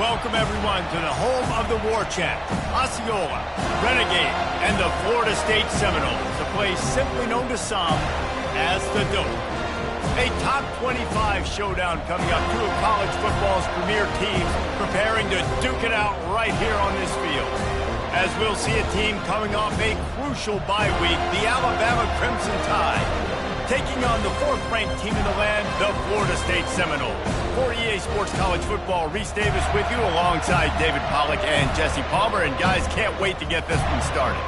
Welcome, everyone, to the home of the War Chant, Osceola, Renegade, and the Florida State Seminoles, a place simply known to some as the Dope. A top 25 showdown coming up, two of college football's premier teams preparing to duke it out right here on this field. As we'll see a team coming off a crucial bye week, the Alabama Crimson Tide, taking on the fourth-ranked team in the land, the Florida State Seminoles. For EA Sports College Football, Reese Davis with you alongside David Pollack and Jesse Palmer. And guys, can't wait to get this one started.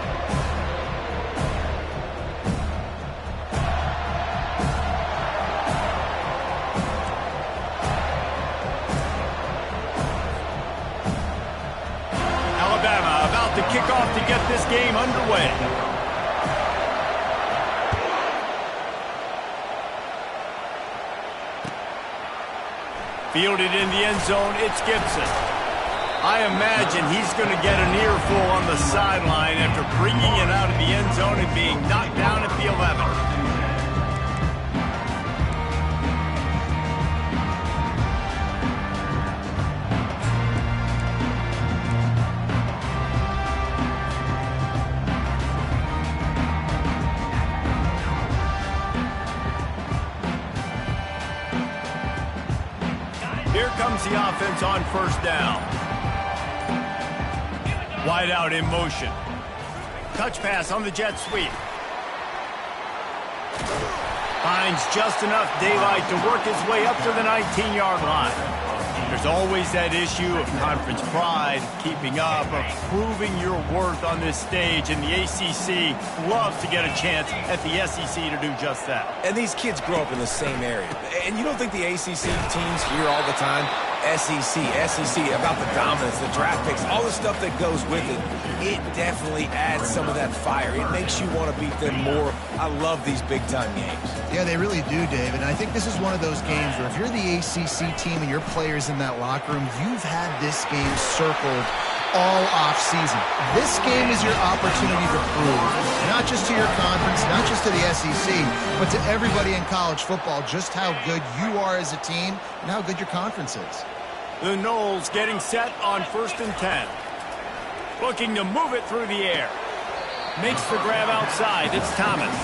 Alabama about to kick off to get this game underway. Fielded in the end zone, it's Gibson. I imagine he's going to get an earful on the sideline after bringing it out of the end zone and being knocked down at the 11. Here comes the offense on first down. Wide out in motion. Touch pass on the jet sweep. Finds just enough daylight to work his way up to the 19-yard line. There's always that issue of conference pride, keeping up, of proving your worth on this stage, and the ACC loves to get a chance at the SEC to do just that. And these kids grow up in the same area. And you don't think the ACC teams hear all the time, SEC, about the dominance, the draft picks, all the stuff that goes with it. It definitely adds some of that fire. It makes you want to beat them more. I love these big-time games. Yeah, they really do, Dave. And I think this is one of those games where if you're the ACC team and your players in that locker room, you've had this game circled all off-season. This game is your opportunity to prove, not just to your conference, not just to the SEC, but to everybody in college football, just how good you are as a team and how good your conference is. The Noles getting set on 1st and 10. Looking to move it through the air. Makes the grab outside. It's Thomas.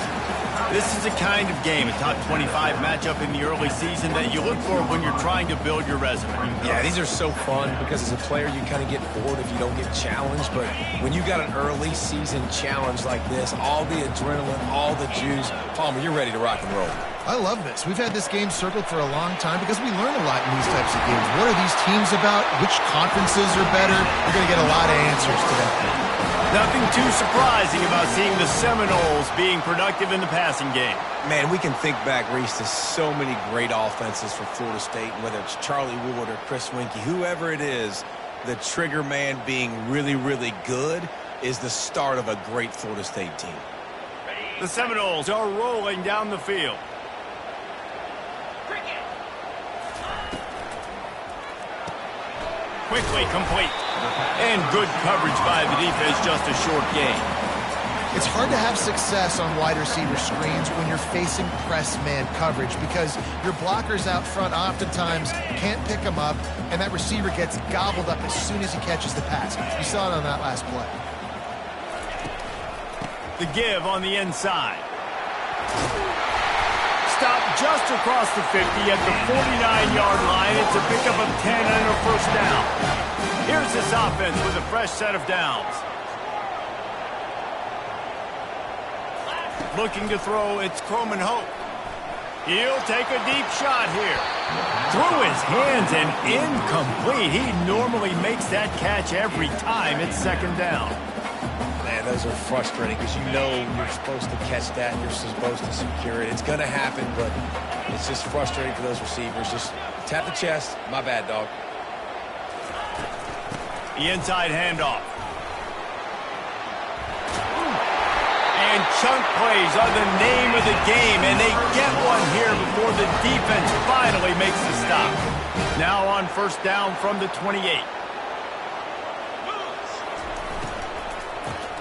This is a kind of game, a top 25 matchup in the early season that you look for when you're trying to build your resume. Yeah, these are so fun because as a player you kind of get bored if you don't get challenged, but when you got an early season challenge like this, all the adrenaline, all the juice, Palmer, you're ready to rock and roll. I love this. We've had this game circled for a long time because we learn a lot in these types of games. What are these teams about? Which conferences are better? We're going to get a lot of answers today. Nothing too surprising about seeing the Seminoles being productive in the passing game. Man, we can think back, Reese, to so many great offenses for Florida State, whether it's Charlie Wood or Chris Winkie, whoever it is, the trigger man being really, really good is the start of a great Florida State team. The Seminoles are rolling down the field. Quickly complete. And good coverage by the defense, just a short gain. It's hard to have success on wide receiver screens when you're facing press man coverage because your blockers out front oftentimes can't pick them up, and that receiver gets gobbled up as soon as he catches the pass. You saw it on that last play. The give on the inside. Stop just across the 50 at the 49-yard line. It's a pickup of 10 and a first down. Here's this offense with a fresh set of downs. Looking to throw, it's Croman Hope. He'll take a deep shot here. Through his hands and incomplete. He normally makes that catch every time. It's second down. Man, those are frustrating because you know you're supposed to catch that. You're supposed to secure it. It's going to happen, but it's just frustrating for those receivers. Just tap the chest. My bad, dog. The inside handoff. And chunk plays are the name of the game, and they get one here before the defense finally makes the stop. Now on first down from the 28.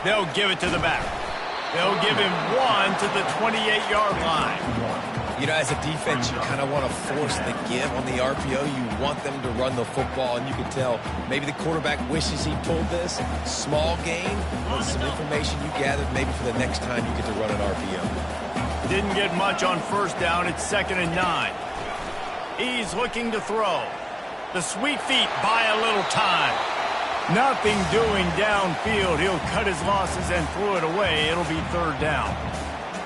They'll give it to the back. They'll give him one to the 28-yard line. You know, as a defense, you kind of want to force the give on the RPO. You want them to run the football, and you can tell maybe the quarterback wishes he pulled this. Small gain, but some information you gathered maybe for the next time you get to run an RPO. Didn't get much on first down. It's 2nd and 9. He's looking to throw. The sweet feet buy a little time. Nothing doing downfield. He'll cut his losses and throw it away. It'll be 3rd down.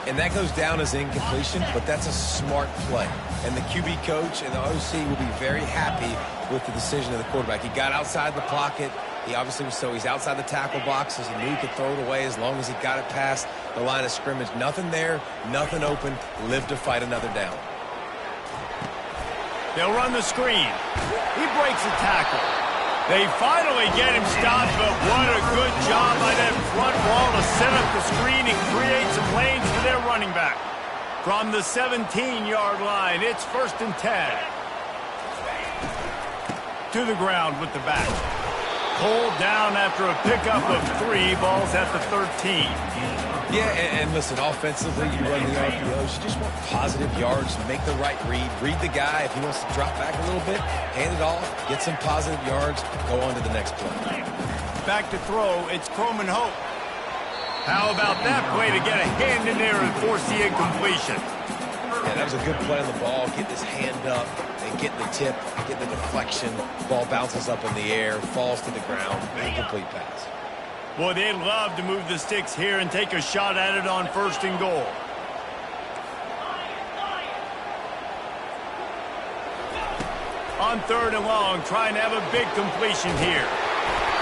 And that goes down as incompletion, but that's a smart play. And the QB coach and the OC will be very happy with the decision of the quarterback. He got outside the pocket. He obviously was he's outside the tackle boxes. He knew he could throw it away as long as he got it past the line of scrimmage. Nothing there, nothing open. Live to fight another down. They'll run the screen. He breaks a tackle. They finally get him stopped, but what a good job by that front wall to set up the screen and create some lanes for their running back. From the 17-yard line, it's 1st and 10. To the ground with the back. Pulled down after a pickup of 3. Ball's at the 13. Yeah, and listen, offensively, you run the RPOs. You just want positive yards, make the right read the guy. If he wants to drop back a little bit, hand it off, get some positive yards, go on to the next play. Back to throw, it's Croman Hope. How about that play to get a hand in there and force the incompletion? Yeah, that was a good play on the ball. Get his hand up and get the tip, get the deflection. Ball bounces up in the air, falls to the ground, incomplete pass. Boy, they'd love to move the sticks here and take a shot at it on 1st and goal. On 3rd and long, trying to have a big completion here.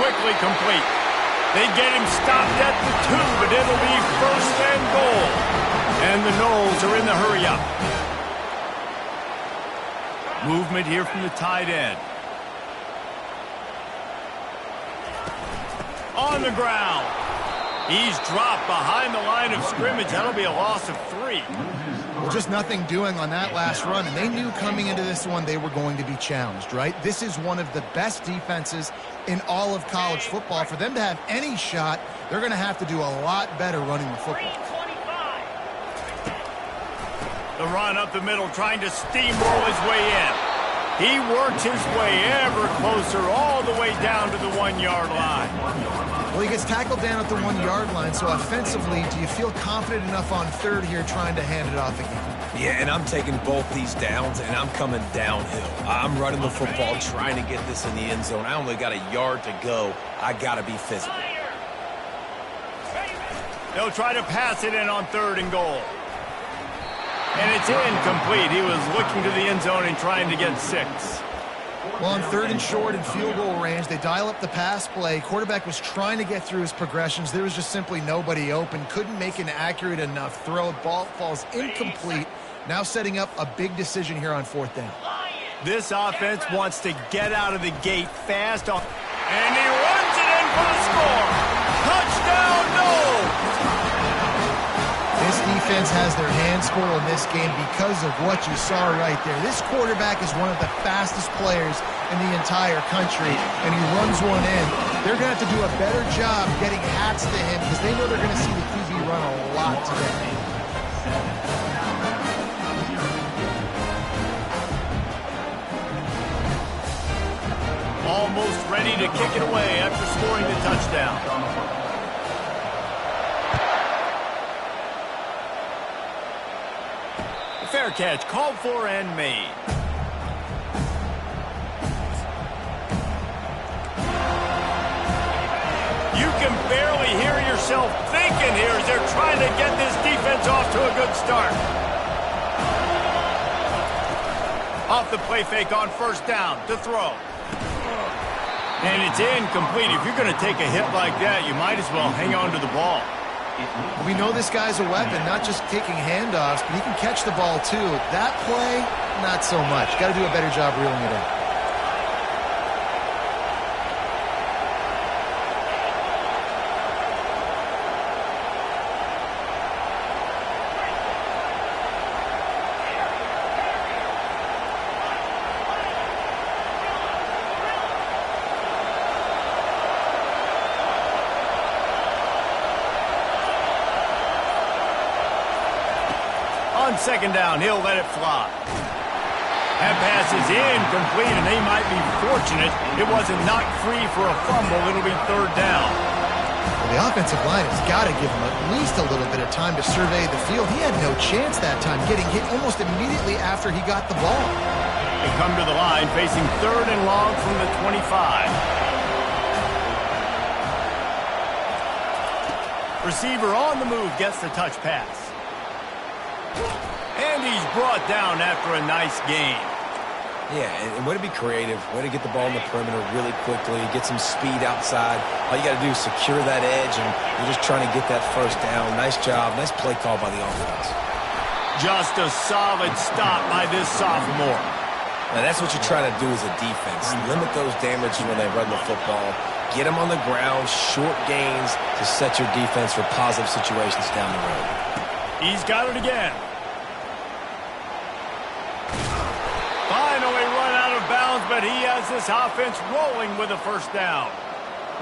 Quickly complete. They get him stopped at the 2, but it'll be 1st and goal. And the Noles are in the hurry-up. Movement here from the tight end. On the ground. He's dropped behind the line of scrimmage. That'll be a loss of 3. Well, just nothing doing on that last run, and they knew coming into this one they were going to be challenged, right? This is one of the best defenses in all of college football. For them to have any shot, they're going to have to do a lot better running the football. The run up the middle, trying to steamroll his way in. He works his way ever closer, all the way down to the 1-yard line. Well, he gets tackled down at the 1-yard line, so offensively, do you feel confident enough on 3rd here trying to hand it off again? Yeah, and I'm taking both these downs, and I'm coming downhill. I'm running the football, trying to get this in the end zone. I only got a yard to go. I got to be physical. They'll try to pass it in on 3rd and goal. And it's incomplete. He was looking to the end zone and trying to get 6. Well, on 3rd and short and field goal range, they dial up the pass play. Quarterback was trying to get through his progressions. There was just simply nobody open. Couldn't make an accurate enough throw. Ball falls incomplete. Now setting up a big decision here on 4th down. This offense wants to get out of the gate fast. And he runs it in for the score. Touchdown, Noles! This defense has their hands full in this game because of what you saw right there. This quarterback is one of the fastest players in the entire country, and he runs one in. They're going to have to do a better job getting hats to him because they know they're going to see the QB run a lot today. Almost ready to kick it away after scoring the touchdown. Fair catch, called for and made. You can barely hear yourself thinking here as they're trying to get this defense off to a good start. Off the play fake on 1st down to throw. And it's incomplete. If you're going to take a hit like that, you might as well hang on to the ball. We know this guy's a weapon, not just taking handoffs, but he can catch the ball too. That play, not so much. Got to do a better job reeling it in. On second down, he'll let it fly. That pass is incomplete, and they might be fortunate it wasn't knocked free for a fumble. It'll be third down. Well, the offensive line has got to give him at least a little bit of time to survey the field. He had no chance that time, getting hit almost immediately after he got the ball. They come to the line facing third and long from the 25. Receiver on the move gets the touch pass. And he's brought down after a nice gain. Yeah, and way to be creative, way to get the ball in the perimeter really quickly, get some speed outside. All you got to do is secure that edge, and you're just trying to get that first down. Nice job, nice play call by the offense. Just a solid stop by this sophomore. Now, that's what you're trying to do as a defense. Limit those damages when they run the football. Get them on the ground, short gains to set your defense for positive situations down the road. He's got it again. Finally run out of bounds, but he has this offense rolling with a first down.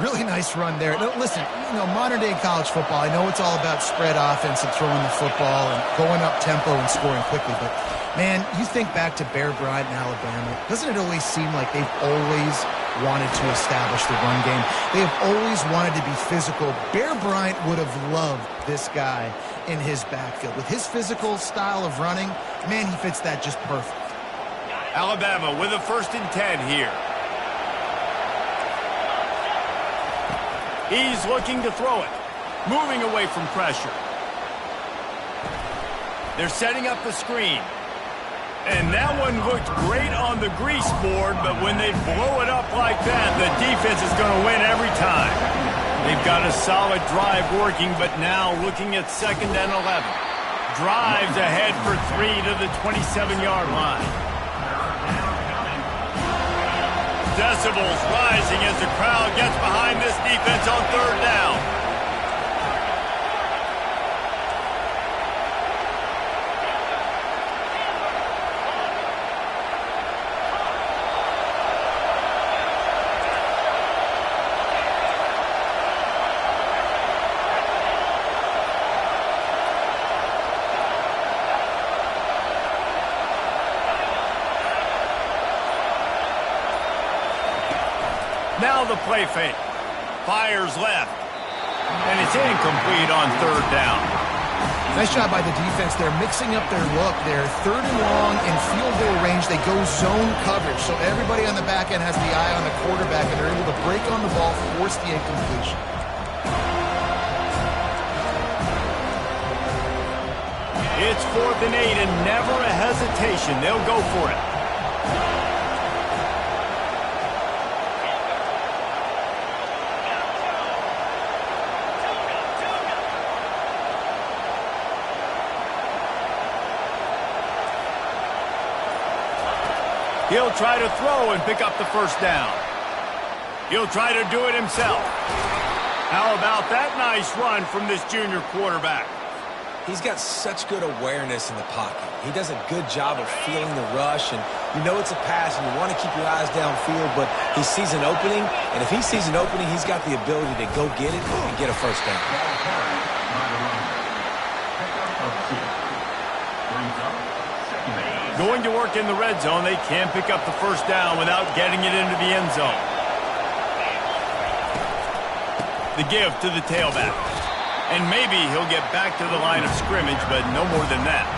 Really nice run there. No, listen, modern-day college football, I know it's all about spread offense and throwing the football and going up tempo and scoring quickly, but, man, you think back to Bear Bryant in Alabama, doesn't it always seem like they've always wanted to establish the run game? They have always wanted to be physical. Bear Bryant would have loved this guy in his backfield. With his physical style of running, man, he fits that just perfect. Alabama with a 1st and 10 here. He's looking to throw it, moving away from pressure. They're setting up the screen. And that one looked great on the grease board, but when they blow it up like that, the defense is going to win every time. They've got a solid drive working, but now looking at 2nd and 11. Drives ahead for 3 to the 27-yard line. Decibels rising as the crowd gets behind this defense on 3rd down. Now the play fake. Fires left. And it's incomplete on 3rd down. Nice job by the defense. They're mixing up their look. They're 3rd and long in field goal range. They go zone coverage. So everybody on the back end has the eye on the quarterback, and they're able to break on the ball, force the incompletion. It's 4th and 8 and never a hesitation. They'll go for it. He'll try to throw and pick up the 1st down. He'll try to do it himself. How about that nice run from this junior quarterback? He's got such good awareness in the pocket. He does a good job of feeling the rush, and you know it's a pass, and you want to keep your eyes downfield, but he sees an opening, and if he sees an opening, he's got the ability to go get it and get a 1st down. Going to work in the red zone, they can pick up the 1st down without getting it into the end zone. The give to the tailback. And maybe he'll get back to the line of scrimmage, but no more than that.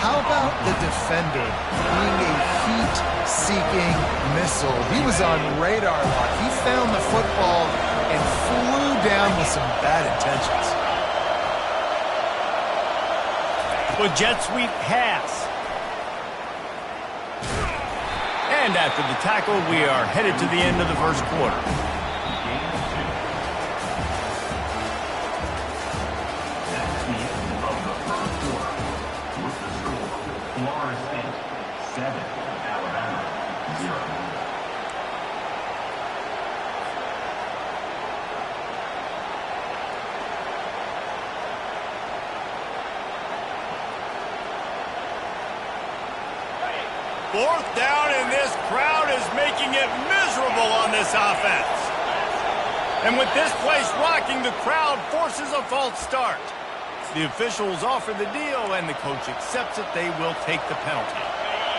How about the defender being a heat-seeking missile? He was on radar lock. He found the football and flew down with some bad intentions. Well, jet sweep pass. And after the tackle, we are headed to the end of the 1st quarter. Florida State 7, Alabama 0. Fourth down, and this crowd is making it miserable on this offense. And with this place rocking, the crowd forces a false start. The officials offer the deal, and the coach accepts it. They will take the penalty.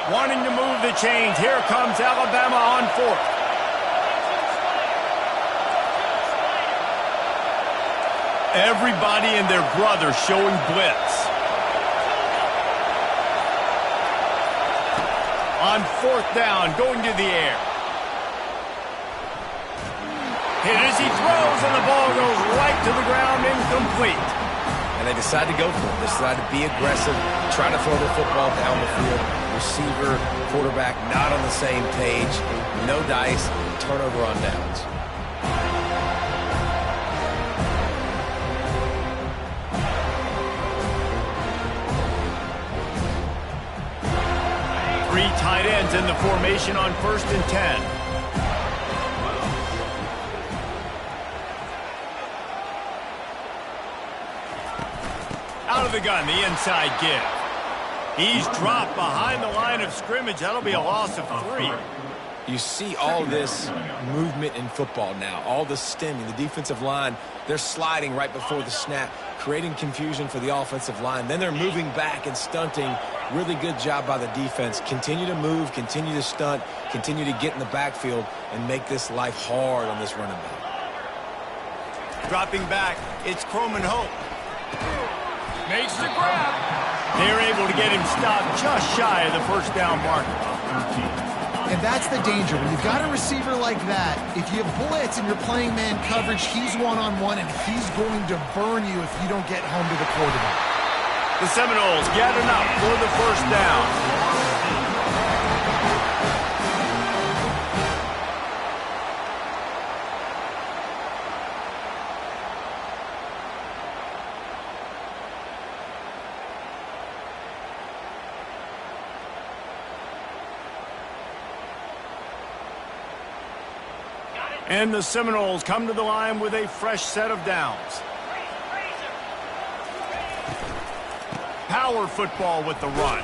Wanting to move the chains, here comes Alabama on fourth. Everybody and their brother showing blitz. On fourth down, going to the air. Hit as he throws, and the ball goes right to the ground, incomplete. And they decide to go for it. They decide to be aggressive, try to throw the football down the field. Receiver, quarterback, not on the same page. No dice, turnover on downs. Three tight ends in the formation on 1st and 10. Out of the gun, the inside give. He's dropped behind the line of scrimmage. That'll be a loss of 3. You see all this movement in football now, all the stemming, the defensive line, they're sliding right before the snap, creating confusion for the offensive line. Then they're moving back and stunting. Really good job by the defense. Continue to move, continue to stunt, continue to get in the backfield and make this life hard on this running back. Dropping back, it's Croman Hope. Makes the grab. They're able to get him stopped just shy of the first down marker. And that's the danger. When you've got a receiver like that, if you blitz and you're playing man coverage, he's one-on-one, and he's going to burn you if you don't get home to the quarterback. The Seminoles get enough for the first down. And the Seminoles come to the line with a fresh set of downs. Power football with the run.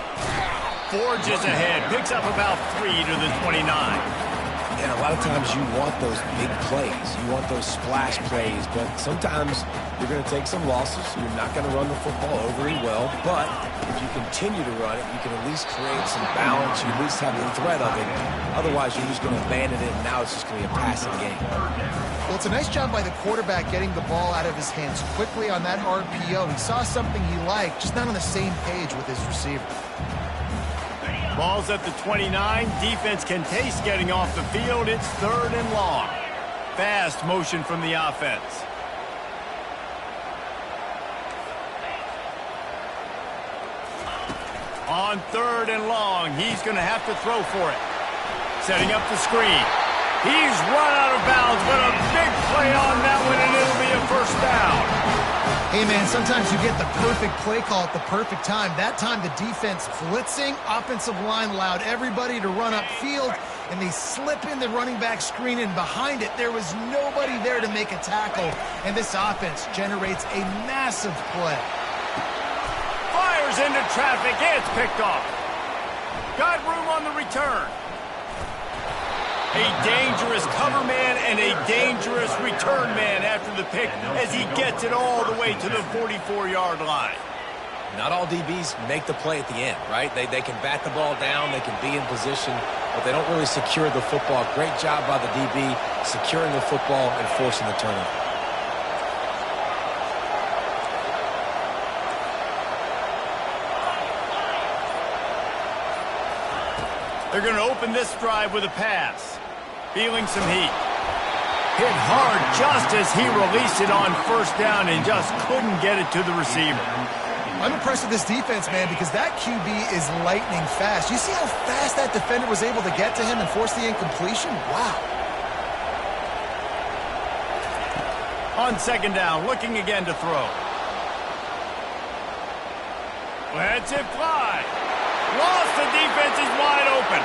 Forges ahead, picks up about 3 to the 29. And a lot of times you want those big plays. You want those splash plays, but sometimes you're going to take some losses. You're not going to run the football overly well, but if you continue to run it, you can at least create some balance. You at least have the threat of it. Otherwise, you're just going to abandon it, and now it's just going to be a passing game. Well, it's a nice job by the quarterback getting the ball out of his hands quickly on that RPO. He saw something he liked, just not on the same page with his receiver. Ball's at the 29. Defense can taste getting off the field. It's 3rd and long. Fast motion from the offense. On 3rd and long, he's going to have to throw for it. Setting up the screen. He's run out of bounds, but a big play on that one, and it'll be a first down. Hey, man, sometimes you get the perfect play call at the perfect time. That time, the defense blitzing, offensive line allowed everybody to run upfield, and they slip in the running back screen, and behind it, there was nobody there to make a tackle, and this offense generates a massive play. Fires into traffic. It's picked off. Got room on the return. A dangerous cover man and a dangerous return man after the pick as he gets it all the way to the 44-yard line. Not all DBs make the play at the end, right? They can bat the ball down, they can be in position, but they don't really secure the football. Great job by the DB securing the football and forcing the turnover. They're going to open this drive with a pass. Feeling some heat. Hit hard just as he released it on first down and just couldn't get it to the receiver. I'm impressed with this defense, man, because that QB is lightning fast. You see how fast that defender was able to get to him and force the incompletion? Wow. On 2nd down, looking again to throw. Lets it fly. Lost, the defense is wide open.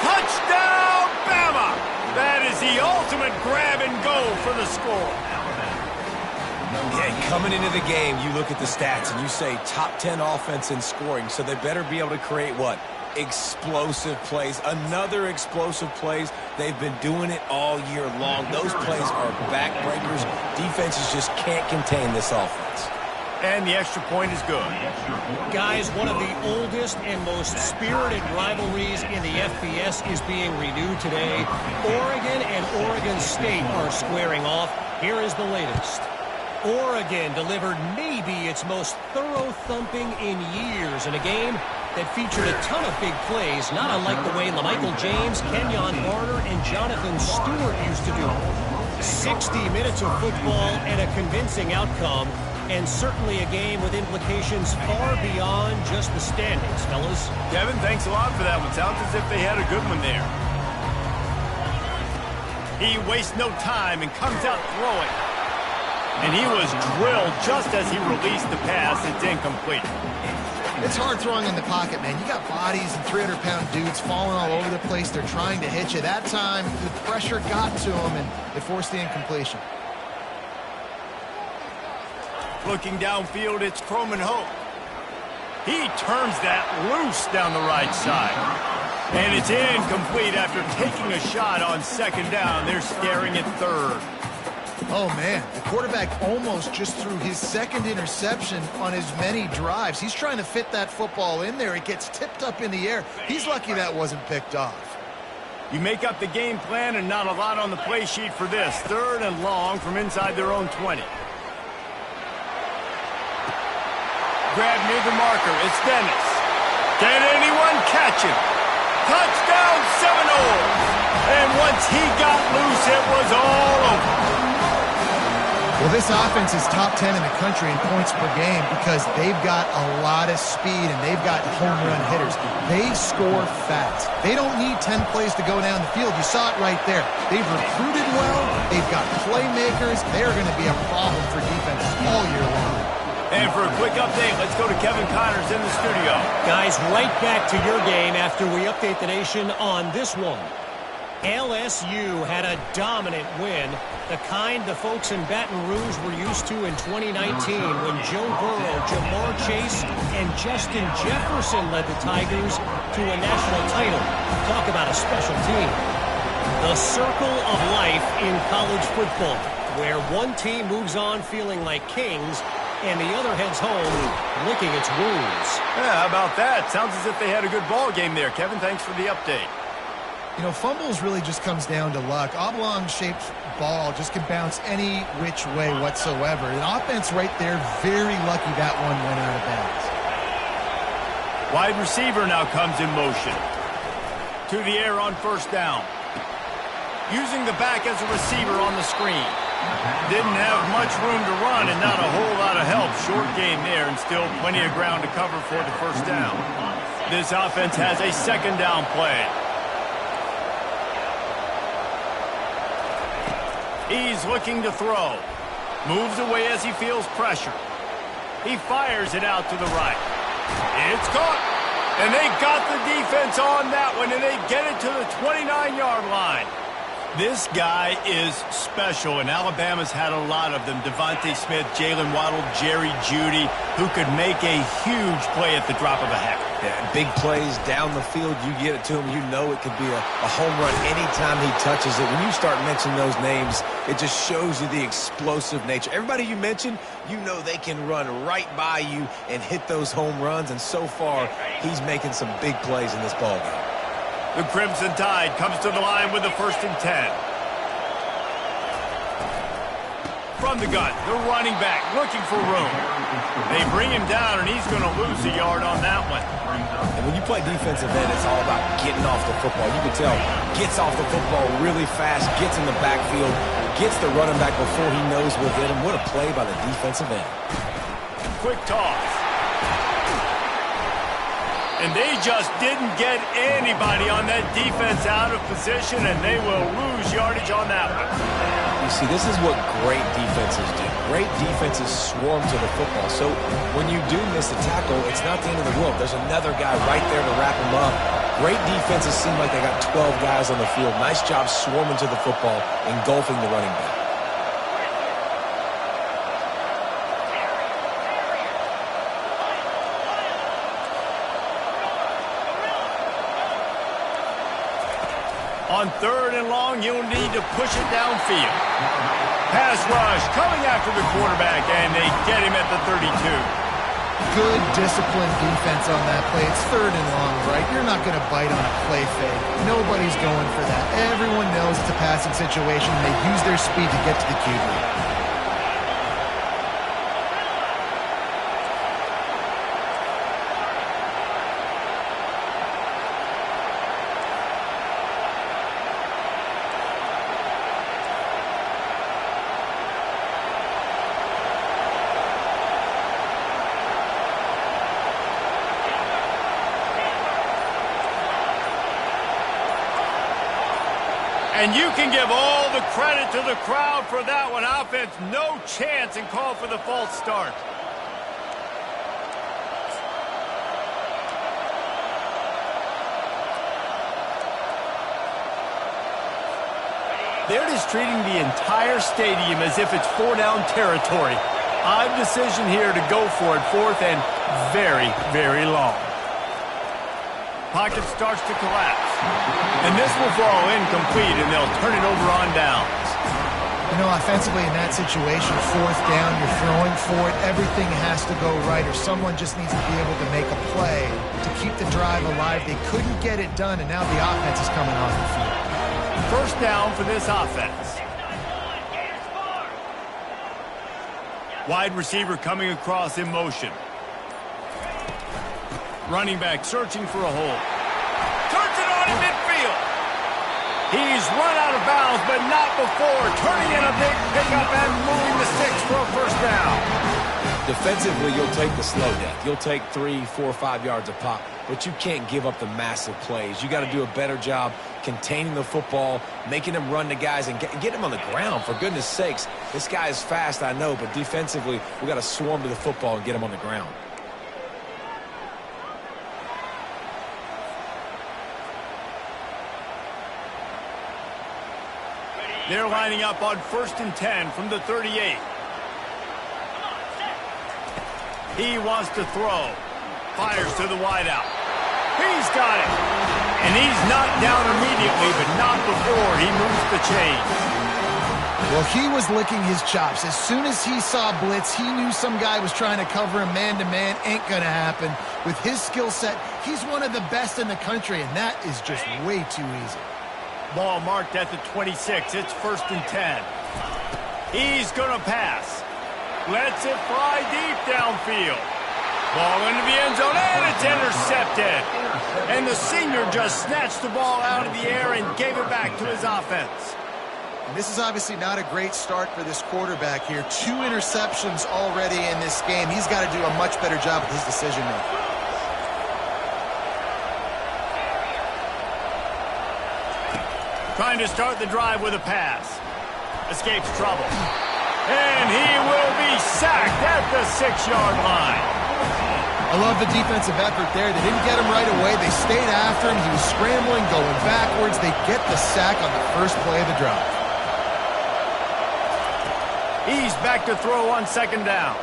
Touchdown, Bama! That is the ultimate grab and go for the score. Yeah, coming into the game, you look at the stats and you say top 10 offense in scoring, so they better be able to create what? Explosive plays. Another explosive plays. They've been doing it all year long. Those plays are backbreakers. Defenses just can't contain this offense. And the extra point is good. Guys, one of the oldest and most spirited rivalries in the FBS is being renewed today. Oregon and Oregon State are squaring off. Here is the latest. Oregon delivered maybe its most thorough thumping in years in a game that featured a ton of big plays, not unlike the way LaMichael James, Kenyon Barner, and Jonathan Stewart used to do. 60 minutes of football and a convincing outcome, and certainly a game with implications far beyond just the standings, fellas. Kevin, thanks a lot for that one. Sounds as if they had a good one there. He wastes no time and comes out throwing. And he was drilled just as he released the pass. It's incomplete. It's hard throwing in the pocket, man. You got bodies and 300-pound dudes falling all over the place. They're trying to hit you. That time, the pressure got to him, and it forced the incompletion. Looking downfield, it's Croman Hope. He turns that loose down the right side. And it's incomplete after taking a shot on second down. They're staring at third. Oh, man, the quarterback almost just threw his second interception on as many drives. He's trying to fit that football in there. It gets tipped up in the air. He's lucky that wasn't picked off. You make up the game plan and not a lot on the play sheet for this. Third and long from inside their own 20. Grab near the marker. It's Dennis. Can anyone catch him? Touchdown Seminoles! And once he got loose, it was all over. Well, this offense is top 10 in the country in points per game because they've got a lot of speed and they've got home run hitters. They score fast. They don't need 10 plays to go down the field. You saw it right there. They've recruited well. They've got playmakers. They are going to be a problem for defenses all year long. And for a quick update, let's go to Kevin Connors in the studio. Guys, right back to your game after we update the nation on this one. LSU had a dominant win, the kind the folks in Baton Rouge were used to in 2019 when Joe Burrow, Jamar Chase, and Justin Jefferson led the Tigers to a national title. Talk about a special team. The circle of life in college football, where one team moves on feeling like kings and the other heads home licking its wounds. Yeah, how about that? Sounds as if they had a good ball game there. Kevin, thanks for the update. You know, fumbles really just comes down to luck. Oblong-shaped ball just can bounce any which way whatsoever. The offense right there, very lucky that one went out of bounds. Wide receiver now comes in motion. To the air on first down. Using the back as a receiver on the screen. Didn't have much room to run and not a whole lot of help. Short game there and still plenty of ground to cover for the first down. This offense has a second down play. He's looking to throw. Moves away as he feels pressure. He fires it out to the right. It's caught. And they got the defense on that one, and they get it to the 29-yard line. This guy is special, and Alabama's had a lot of them. Devontae Smith, Jalen Waddle, Jerry Jeudy, who could make a huge play at the drop of a hat. Yeah, big plays down the field, you get it to him, you know it could be a home run anytime he touches it. When you start mentioning those names, it just shows you the explosive nature. Everybody you mentioned, you know they can run right by you and hit those home runs, and so far, he's making some big plays in this ballgame. The Crimson Tide comes to the line with the 1st and 10. From the gun, the running back looking for room. They bring him down, and he's going to lose a yard on that one. And when you play defensive end, it's all about getting off the football. You can tell, gets off the football really fast, gets in the backfield, gets the running back before he knows we'll get him. What a play by the defensive end. Quick toss. And they just didn't get anybody on that defense out of position, and they will lose yardage on that one. You see, this is what great defenses do. Great defenses swarm to the football. So when you do miss a tackle, it's not the end of the world. There's another guy right there to wrap him up. Great defenses seem like they got 12 guys on the field. Nice job swarming to the football, engulfing the running back. On 3rd and long, you'll need to push it downfield. Pass rush coming after the quarterback, and they get him at the 32. Good disciplined defense on that play. It's 3rd and long, right? You're not going to bite on a play fake. Nobody's going for that. Everyone knows it's a passing situation, and they use their speed to get to the QB. And you can give all the credit to the crowd for that one. Offense, no chance, and call for the false start. They're just treating the entire stadium as if it's 4-down territory. Odd decision here to go for it, 4th and very, very long. Pocket starts to collapse. And this will fall incomplete, and they'll turn it over on downs. You know, offensively in that situation, 4th down, you're throwing for it. Everything has to go right, or someone just needs to be able to make a play to keep the drive alive. They couldn't get it done, and now the offense is coming off the field. 1st down for this offense. Wide receiver coming across in motion. Running back searching for a hole. Turns it on in midfield. He's run out of bounds, but not before. Turning in a big pickup and moving the sticks for a 1st down. Defensively, you'll take the slow death. You'll take 3, 4, 5 yards of pop, but you can't give up the massive plays. You got to do a better job containing the football, making them run the guys, and get them on the ground. For goodness sakes, this guy is fast, I know, but defensively, we got to swarm to the football and get him on the ground. They're lining up on 1st and 10 from the 38. He wants to throw. Fires to the wideout. He's got it. And he's knocked down immediately, but not before he moves the chains. Well, he was licking his chops. As soon as he saw blitz, he knew some guy was trying to cover him man-to-man. Ain't going to happen. With his skill set, he's one of the best in the country, and that is just way too easy. Ball marked at the 26. It's 1st and 10. He's going to pass. Lets it fly deep downfield. Ball into the end zone, and it's intercepted. And the senior just snatched the ball out of the air and gave it back to his offense. And this is obviously not a great start for this quarterback here. 2 interceptions already in this game. He's got to do a much better job with his decision-making. Trying to start the drive with a pass. Escapes trouble. And he will be sacked at the 6-yard line. I love the defensive effort there. They didn't get him right away. They stayed after him. He was scrambling, going backwards. They get the sack on the first play of the drive. He's back to throw on 2nd down.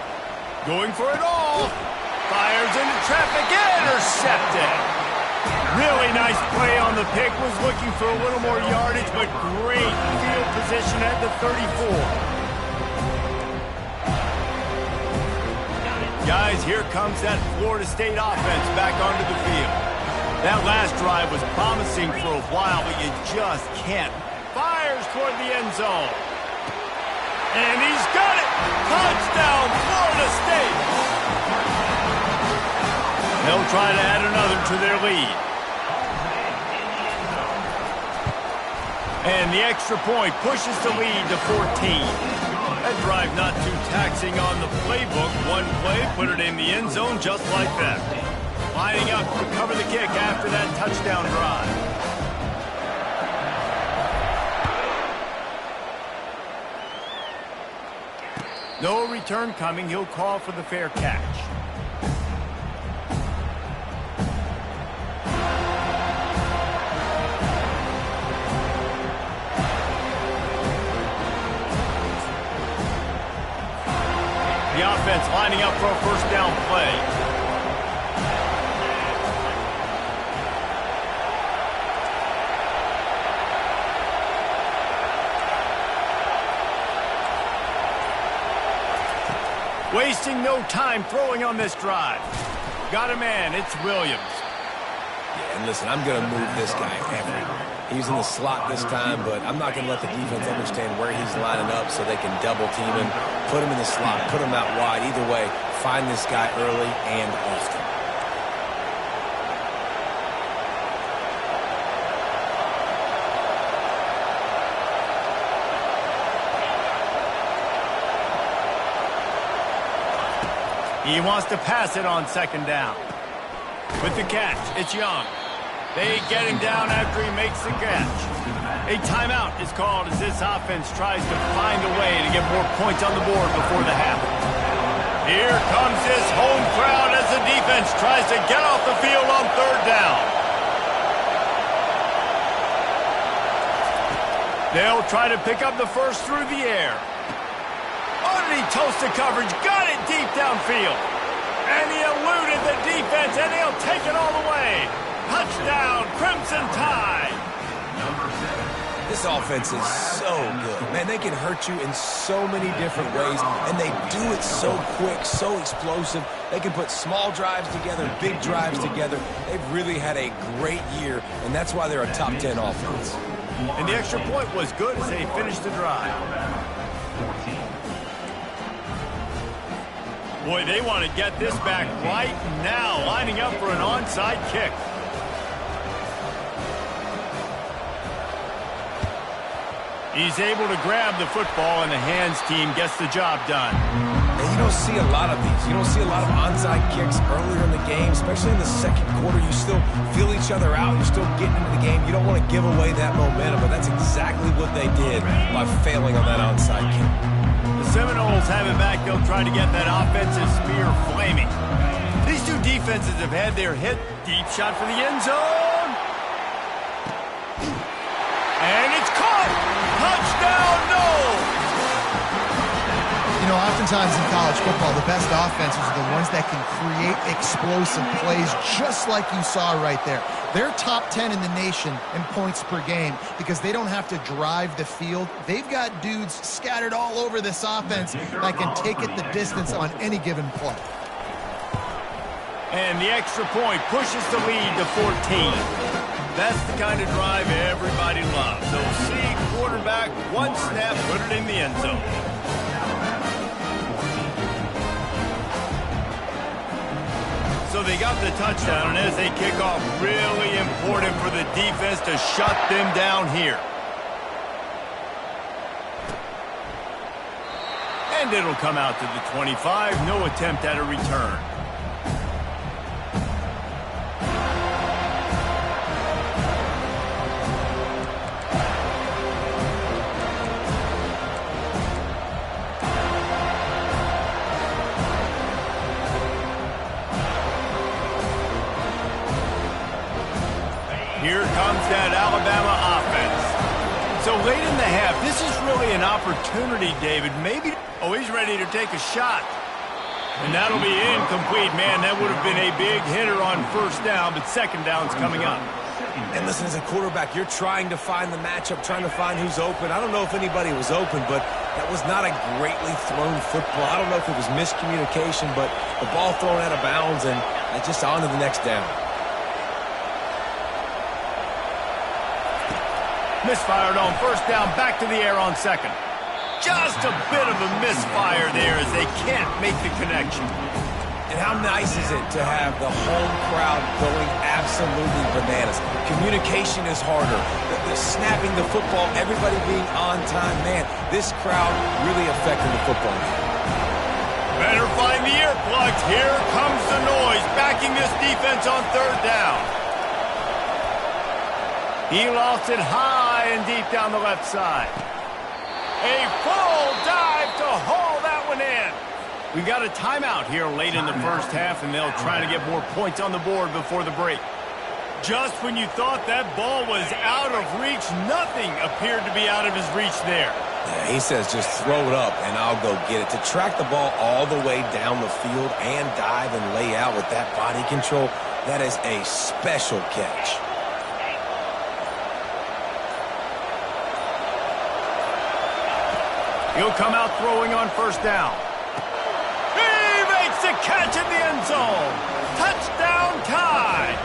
Going for it all. Fires into traffic. Intercepted. Really nice play on the pick. Was looking for a little more yardage, but great field position at the 34. Guys, here comes that Florida State offense back onto the field. That last drive was promising for a while, but you just can't. Fires toward the end zone. And he's got it! Touchdown, Florida State! They'll try to add another to their lead. And the extra point pushes the lead to 14. That drive not too taxing on the playbook. One play, put it in the end zone just like that. Lining up to cover the kick after that touchdown drive. No return coming. He'll call for the fair catch. The offense lining up for a 1st down play. Wasting no time throwing on this drive. Got a man, it's Williams. Yeah, and listen, I'm going to move this guy everywhere. He's in the slot this time, but I'm not going to let the defense understand where he's lining up so they can double team him, put him in the slot, put him out wide. Either way, find this guy early and often. He wants to pass it on second down. With the catch, it's Young. They get him down after he makes the catch. A timeout is called as this offense tries to find a way to get more points on the board before the half. Here comes this home crowd as the defense tries to get off the field on third down. They'll try to pick up the first through the air. Underneath toasted coverage, got it deep downfield. And he eluded the defense, and he'll take it all the way. Touchdown, Crimson Tide. This offense is so good. Man, they can hurt you in so many different ways, and they do it so quick, so explosive. They can put small drives together, big drives together. They've really had a great year, and that's why they're a top 10 offense. And the extra point was good as they finished the drive. Boy, they want to get this back right now, lining up for an onside kick. He's able to grab the football, and the hands team gets the job done. And you don't see a lot of these. You don't see a lot of onside kicks earlier in the game, especially in the second quarter. You still feel each other out. You're still getting into the game. You don't want to give away that momentum, but that's exactly what they did by failing on that onside kick. The Seminoles have it back. They'll try to get that offensive spear flaming. These two defenses have had their hit. Deep shot for the end zone. And it's caught. Touchdown, no! You know, oftentimes in college football, the best offenses are the ones that can create explosive plays just like you saw right there. They're top 10 in the nation in points per game because they don't have to drive the field. They've got dudes scattered all over this offense that can take it the distance on any given play. And the extra point pushes the lead to 14. That's the kind of drive everybody loves. So see quarterback, one snap, put it in the end zone. So they got the touchdown, and as they kick off, really important for the defense to shut them down here. And it'll come out to the 25. No attempt at a return. Here comes that Alabama offense. So late in the half, this is really an opportunity, David. Maybe, oh, he's ready to take a shot. And that'll be incomplete. Man, that would have been a big hitter on first down, but second down's coming up. And listen, as a quarterback, you're trying to find the matchup, trying to find who's open. I don't know if anybody was open, but that was not a greatly thrown football. I don't know if it was miscommunication, but the ball thrown out of bounds and just on to the next down. Misfired on first down, back to the air on second. Just a bit of a misfire there as they can't make the connection. And how nice is it to have the home crowd going absolutely bananas? Communication is harder. The snapping the football, everybody being on time. Man, this crowd really affected the football game. Better find the earplugs. Here comes the noise, backing this defense on third down. He lost it high and deep down the left side. A full dive to haul that one in. We got a timeout here late in the first half, and they'll try to get more points on the board before the break. Just when you thought that ball was out of reach, nothing appeared to be out of his reach there. Yeah, he says just throw it up and I'll go get it. To track the ball all the way down the field and dive and lay out with that body control, that is a special catch. He'll come out throwing on first down. a catch in the end zone. Touchdown tie.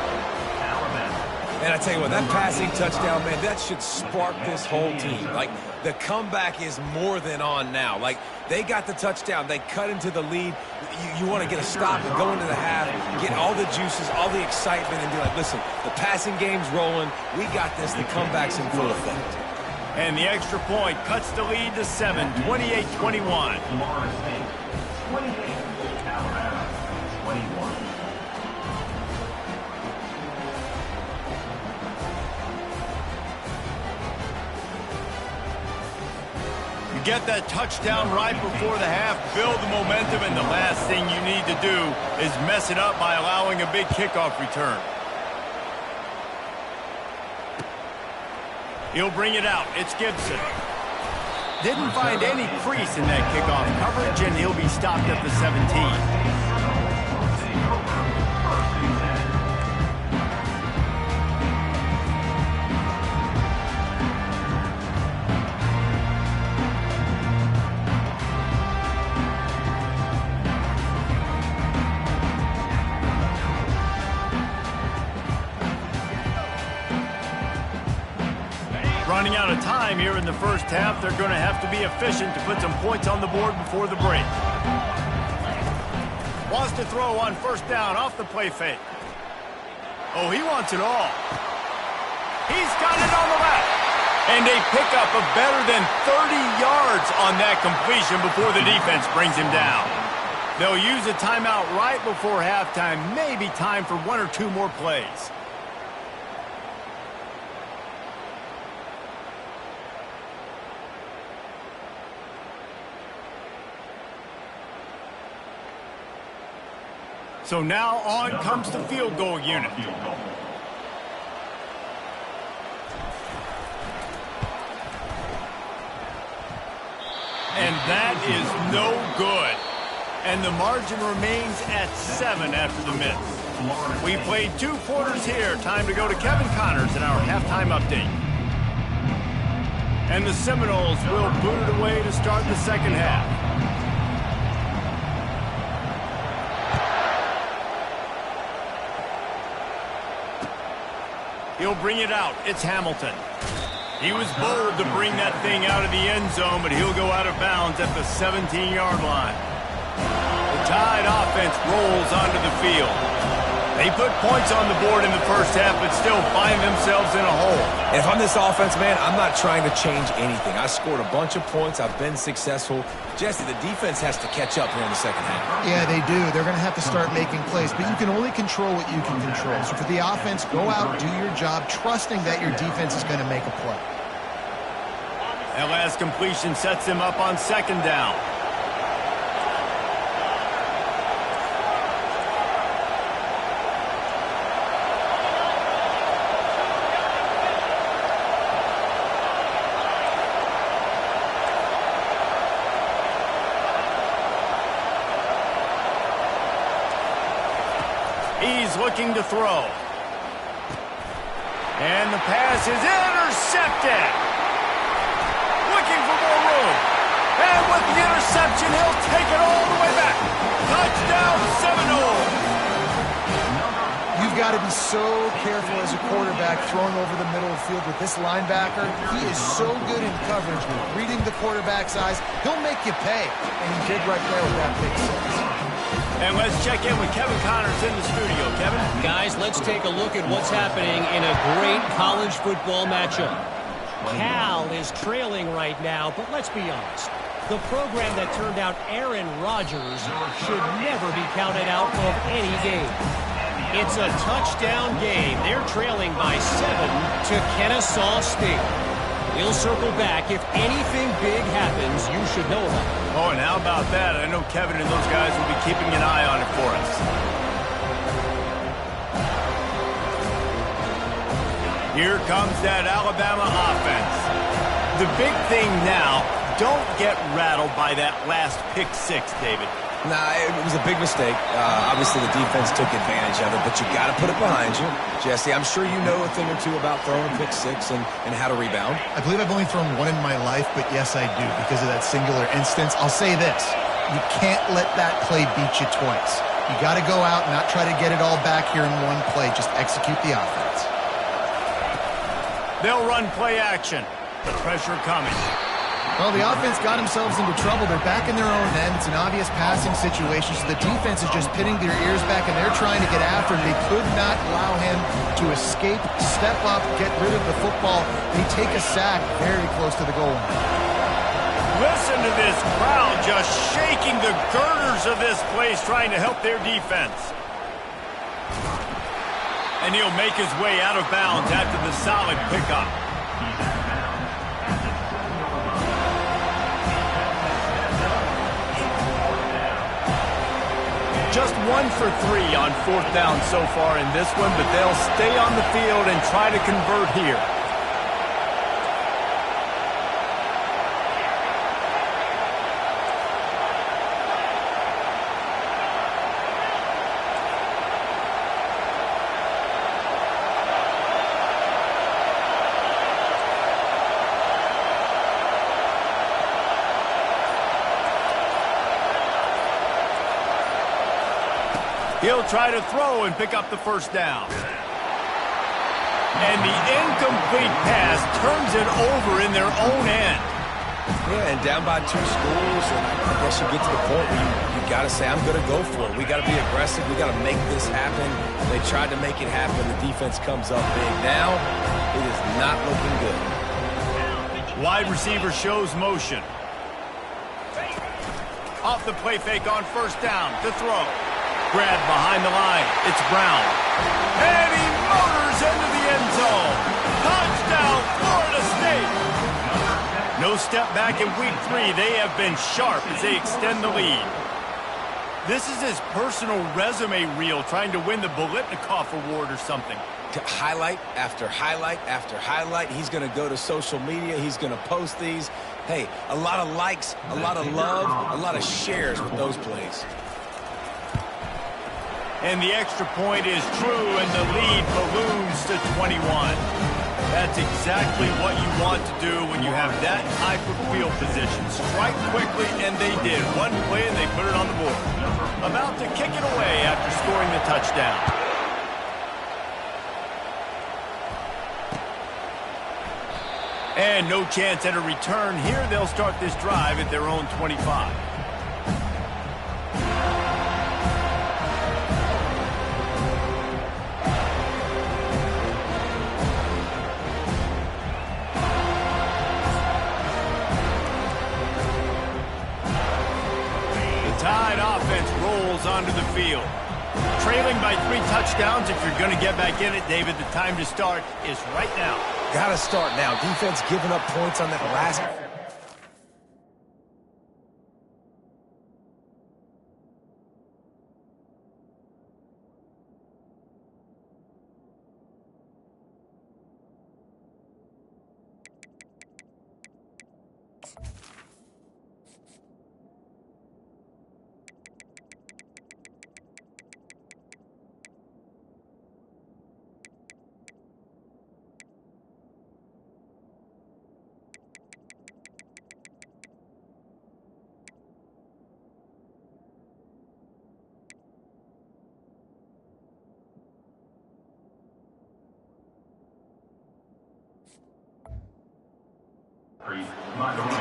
And I tell you what, that passing touchdown, man, that should spark this whole team. Like, the comeback is more than on now. Like, they got the touchdown. They cut into the lead. You want to get a stop and go into the half, get all the juices, all the excitement, and be like, listen, the passing game's rolling. We got this. The comeback's in full effect. And the extra point cuts the lead to 7, 28-21. Florida State 28, Alabama 21. Get that touchdown right before the half, build the momentum, and the last thing you need to do is mess it up by allowing a big kickoff return. He'll bring it out. It's Gibson. Didn't find any crease in that kickoff coverage, and he'll be stopped at the 17. Running out of time here in the first half. They're going to have to be efficient to put some points on the board before the break. Wants to throw on first down off the play fake. Oh, he wants it all. He's got it on the left. And a pickup of better than 30 yards on that completion before the defense brings him down. They'll use a timeout right before halftime. Maybe time for one or two more plays. So now on comes the field goal unit. And that is no good. And the margin remains at 7 after the miss. We played 2 quarters here. Time to go to Kevin Connors in our halftime update. And the Seminoles will boot it away to start the second half. He'll bring it out. It's Hamilton. He was bold to bring that thing out of the end zone, but he'll go out of bounds at the 17-yard line. The Tide offense rolls onto the field. They put points on the board in the first half, but still find themselves in a hole. And if I'm this offense, man, I'm not trying to change anything. I scored a bunch of points. I've been successful. Jesse, the defense has to catch up here in the second half. Yeah, they do. They're going to have to start making plays, but you can only control what you can control. So for the offense, go out, do your job, trusting that your defense is going to make a play. That last completion sets them up on second down. He's looking to throw. And the pass is intercepted. Looking for more room. And with the interception, he'll take it all the way back. Touchdown, Seminoles. You've got to be so careful as a quarterback throwing over the middle of the field with this linebacker. He is so good in coverage, reading the quarterback's eyes. He'll make you pay. And he did right there with that pick six. And let's check in with Kevin Connors in the studio. Kevin? Guys, let's take a look at what's happening in a great college football matchup. Cal is trailing right now, but let's be honest. The program that turned out Aaron Rodgers should never be counted out of any game. It's a touchdown game. They're trailing by 7 to Kennesaw State. We'll circle back. If anything big happens, you should know about it. Oh, and how about that? I know Kevin and those guys will be keeping an eye on it for us. Here comes that Alabama offense. The big thing now, don't get rattled by that last pick six, David. Nah, it was a big mistake. Obviously, the defense took advantage of it, but you got to put it behind you. Jesse, I'm sure you know a thing or two about throwing a pick six and how to rebound. I believe I've only thrown one in my life, but yes, I do because of that singular instance. I'll say this. You can't let that play beat you twice. You got to go out and not try to get it all back here in one play. Just execute the offense. They'll run play action. The pressure coming. Well, the offense got themselves into trouble. They're back in their own end. It's an obvious passing situation, so the defense is just pinning their ears back, and they're trying to get after him. They could not allow him to escape, step up, get rid of the football. They take a sack very close to the goal line. Listen to this crowd just shaking the girders of this place, trying to help their defense. And he'll make his way out of bounds after the solid pickup. Just 1 for 3 on 4th down so far in this one, but they'll stay on the field and try to convert here. He'll try to throw and pick up the first down. And the incomplete pass turns it over in their own end. Yeah, and down by 2 scores, and I guess you get to the point where you got to say, I'm going to go for it. We got to be aggressive. We got to make this happen. They tried to make it happen. The defense comes up big. Now, it is not looking good. Wide receiver shows motion. Off the play fake on first down to throw. Grab behind the line. It's Brown. And he motors into the end zone. Touchdown, Florida State. No step back in week 3. They have been sharp as they extend the lead. This is his personal resume reel, trying to win the Biletnikoff Award or something. Highlight after highlight after highlight. He's going to go to social media. He's going to post these. Hey, a lot of likes, a lot of love, a lot of shares with those plays. And the extra point is true, and the lead balloons to 21. That's exactly what you want to do when you have that type of field position. Strike quickly, and they did. One play, and they put it on the board. About to kick it away after scoring the touchdown. And no chance at a return here. They'll start this drive at their own 25. Tide offense rolls onto the field. Trailing by 3 touchdowns. If you're going to get back in it, David, the time to start is right now. Got to start now. Defense giving up points on that last.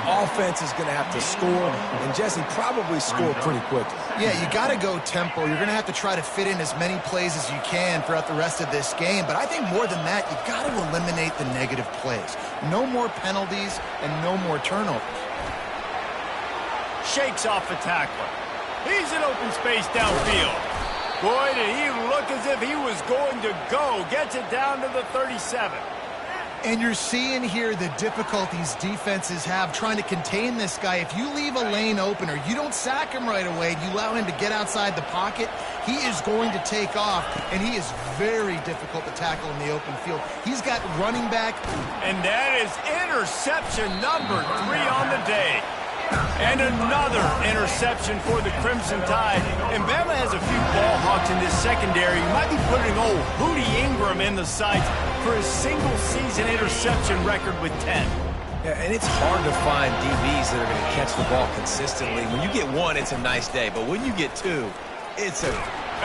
Offense is going to have to score, and Jesse probably score pretty quickly. Yeah, you got to go tempo. You're going to have to try to fit in as many plays as you can throughout the rest of this game. But I think more than that, you got to eliminate the negative plays. No more penalties and no more turnovers. Shakes off the tackler. He's in open space downfield. Boy, did he look as if he was going to go. Gets it down to the 37. And you're seeing here the difficulties defenses have trying to contain this guy. If you leave a lane open or you don't sack him right away and you allow him to get outside the pocket, he is going to take off, and he is very difficult to tackle in the open field. He's got running back. And that is interception number 3 on the day. And another interception for the Crimson Tide. And Bama has a few ball hawks in this secondary. You might be putting old Hootie Ingram in the sights for his single-season interception record with 10. Yeah, and it's hard to find DBs that are going to catch the ball consistently. When you get one, it's a nice day. But when you get two, it's a...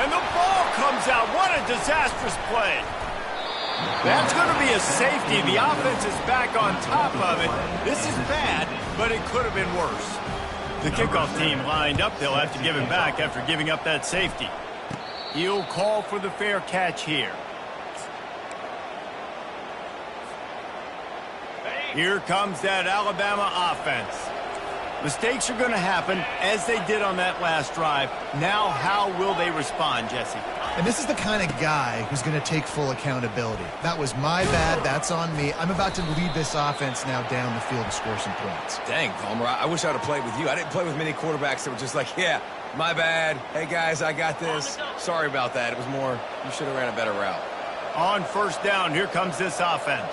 And the ball comes out. What a disastrous play. That's going to be a safety. The offense is back on top of it. This is bad, but it could have been worse. The kickoff team lined up. They'll have to give it back after giving up that safety. He'll call for the fair catch here. Here comes that Alabama offense. Mistakes are going to happen, as they did on that last drive. Now, how will they respond, Jesse? And this is the kind of guy who's going to take full accountability. That was my bad. That's on me. I'm about to lead this offense now down the field and score some points. Dang, Palmer, I wish I would have played with you. I didn't play with many quarterbacks that were just like, yeah, my bad. Hey, guys, I got this. Sorry about that. It was more, you should have ran a better route. On first down, here comes this offense.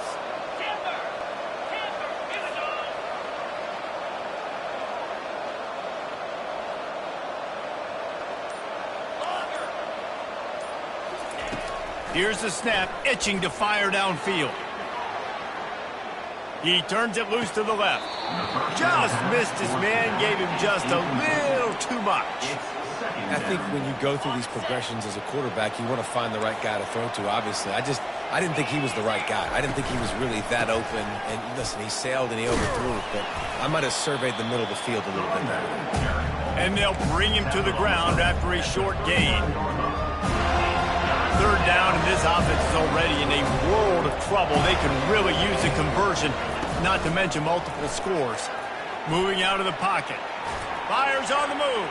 Here's the snap, itching to fire downfield. He turns it loose to the left. Just missed his man, gave him just a little too much. I think when you go through these progressions as a quarterback, you want to find the right guy to throw to, obviously. I didn't think he was the right guy. I didn't think he was really that open. And listen, he sailed and he overthrew it, but I might have surveyed the middle of the field a little bit better. And they'll bring him to the ground after a short gain. Third down, and this offense is already in a world of trouble. They can really use a conversion, not to mention multiple scores. Moving out of the pocket. Fires on the move.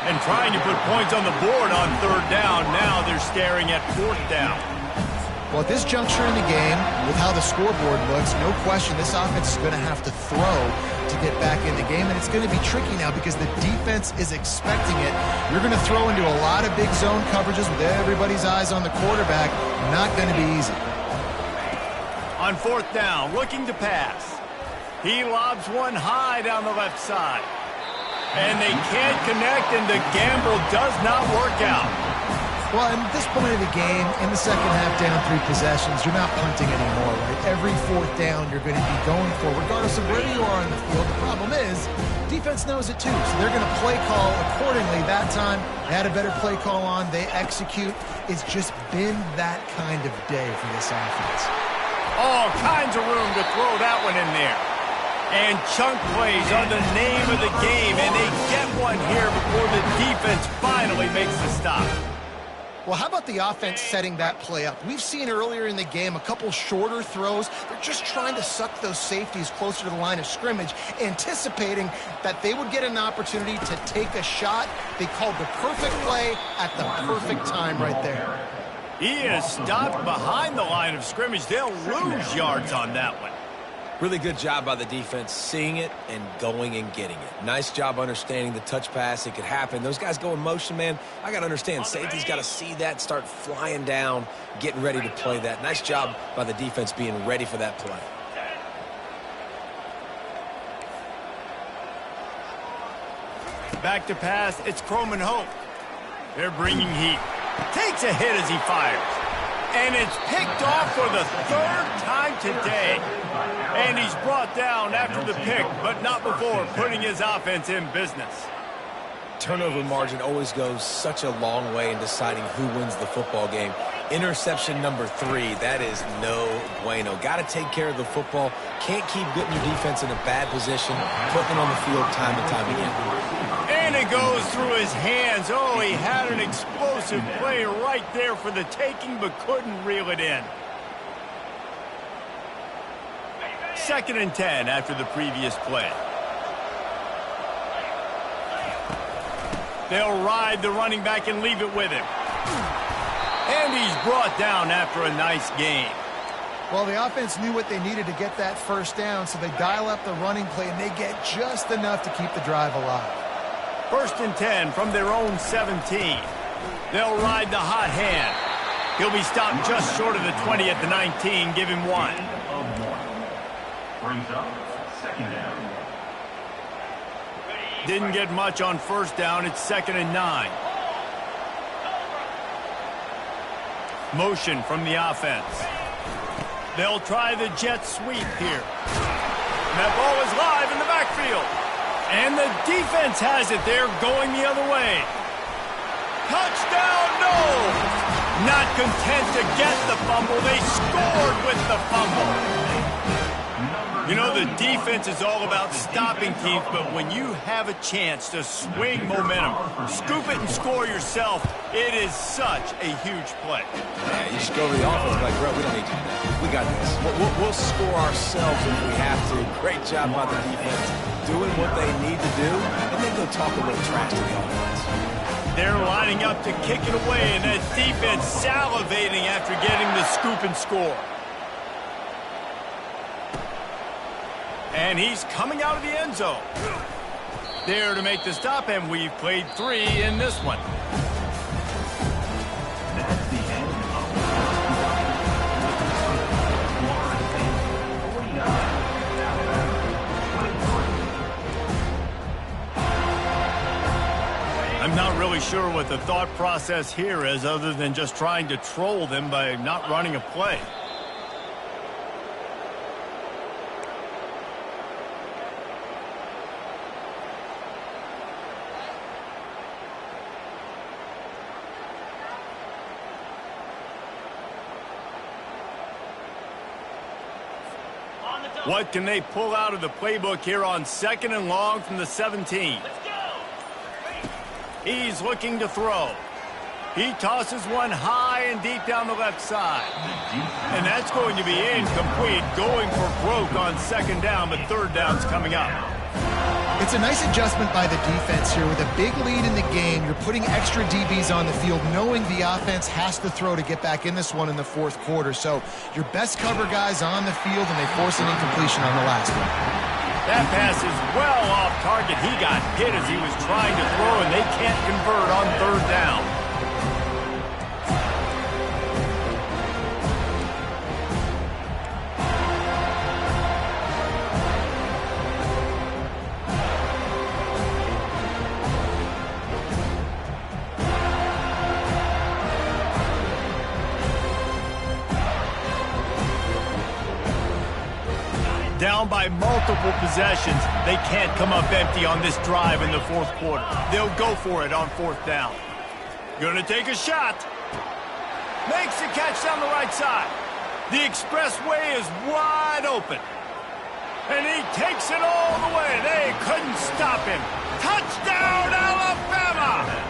And trying to put points on the board on third down. Now they're staring at fourth down. Well, at this juncture in the game, with how the scoreboard looks, no question this offense is going to have to throw to get back in the game, and it's going to be tricky now because the defense is expecting it. You're going to throw into a lot of big zone coverages with everybody's eyes on the quarterback. Not going to be easy. On fourth down, looking to pass. He lobs one high down the left side. And they can't connect, and the gamble does not work out. Well, at this point of the game, in the second half, down 3 possessions, you're not punting anymore, right? Every fourth down you're going to be going for, regardless of where you are on the field. The problem is, defense knows it too, so they're going to play call accordingly. That time, they had a better play call on. They execute. It's just been that kind of day for this offense. All kinds of room to throw that one in there. And chunk plays are the name of the game, and they get one here before the defense finally makes the stop. Well, how about the offense setting that play up? We've seen earlier in the game a couple shorter throws. They're just trying to suck those safeties closer to the line of scrimmage, anticipating that they would get an opportunity to take a shot. They called the perfect play at the perfect time right there. He is stopped behind the line of scrimmage. They'll lose yards on that one. Really good job by the defense seeing it and going and getting it. Nice job understanding the touch pass. It could happen. Those guys go in motion, man. I got to understand. Safety's got to see that, start flying down, getting ready to play that. Nice job by the defense being ready for that play. Back to pass. It's Croman Hope. They're bringing heat. Takes a hit as he fires. And it's picked off for the third time today. And he's brought down after the pick, but not before putting his offense in business. Turnover margin always goes such a long way in deciding who wins the football game. Interception number 3, that is no bueno. Got to take care of the football. Can't keep getting your defense in a bad position, putting it on the field time and time again. And it goes through his hands. Oh, he had an explosive play right there for the taking, but couldn't reel it in. 2nd and 10 after the previous play. They'll ride the running back and leave it with him. And he's brought down after a nice gain. Well, the offense knew what they needed to get that first down, so they dial up the running play, and they get just enough to keep the drive alive. 1st and 10 from their own 17. They'll ride the hot hand. He'll be stopped just short of the 20 at the 19. Give him 1. Brings up 2nd down. Didn't get much on 1st down. It's 2nd and 9. Motion from the offense. They'll try the jet sweep here. That ball is live in the backfield. And the defense has it. They're going the other way. Touchdown, no! Not content to get the fumble, they scored with the fumble. You know, the defense is all about stopping teams, but when you have a chance to swing momentum, scoop it and score yourself, it is such a huge play. Yeah, you just go to the offense like, bro, we don't need to do that. We got this. We'll score ourselves if we have to. Great job by the defense doing what they need to do, and then go talk a little trash to the offense. They're lining up to kick it away, and that defense salivating after getting the scoop and score. And he's coming out of the end zone. There to make the stop, and we've played 3 in this one. That's the end of Florida State 49, Alabama 23. I'm not really sure what the thought process here is other than just trying to troll them by not running a play. What can they pull out of the playbook here on 2nd and long from the 17? He's looking to throw. He tosses one high and deep down the left side. And that's going to be incomplete, going for broke on 2nd down, but 3rd down's coming up. It's a nice adjustment by the defense here. With a big lead in the game, you're putting extra DBs on the field, knowing the offense has to throw to get back in this one in the 4th quarter. So your best cover guys on the field, and they force an incompletion on the last one. That pass is well off target. He got hit as he was trying to throw, and they can't convert on 3rd down. Down by multiple possessions, they can't come up empty on this drive in the 4th quarter. They'll go for it on 4th down. Gonna take a shot. Makes the catch down the right side. The expressway is wide open. And he takes it all the way. They couldn't stop him. Touchdown, Alabama!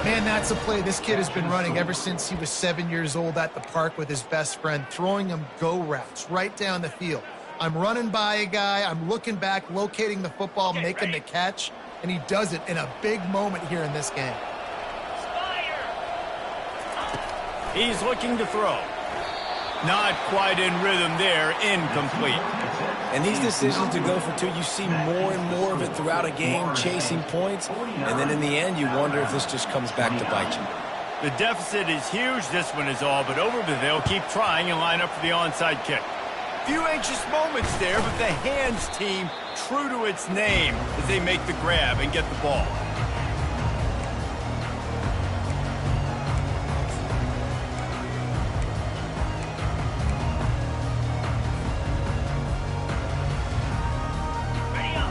Man, that's a play this kid has been running ever since he was 7 years old at the park with his best friend, throwing him go routes right down the field. I'm running by a guy, I'm looking back, locating the football, making the catch, and he does it in a big moment here in this game. He's looking to throw. Not quite in rhythm there, incomplete. And these decisions to go for 2, you see more and more of it throughout a game, chasing points. And then in the end, you wonder if this just comes back to bite you. The deficit is huge. This one is all but over, but they'll keep trying and line up for the onside kick. Few anxious moments there, but the hands team true to its name as they make the grab and get the ball.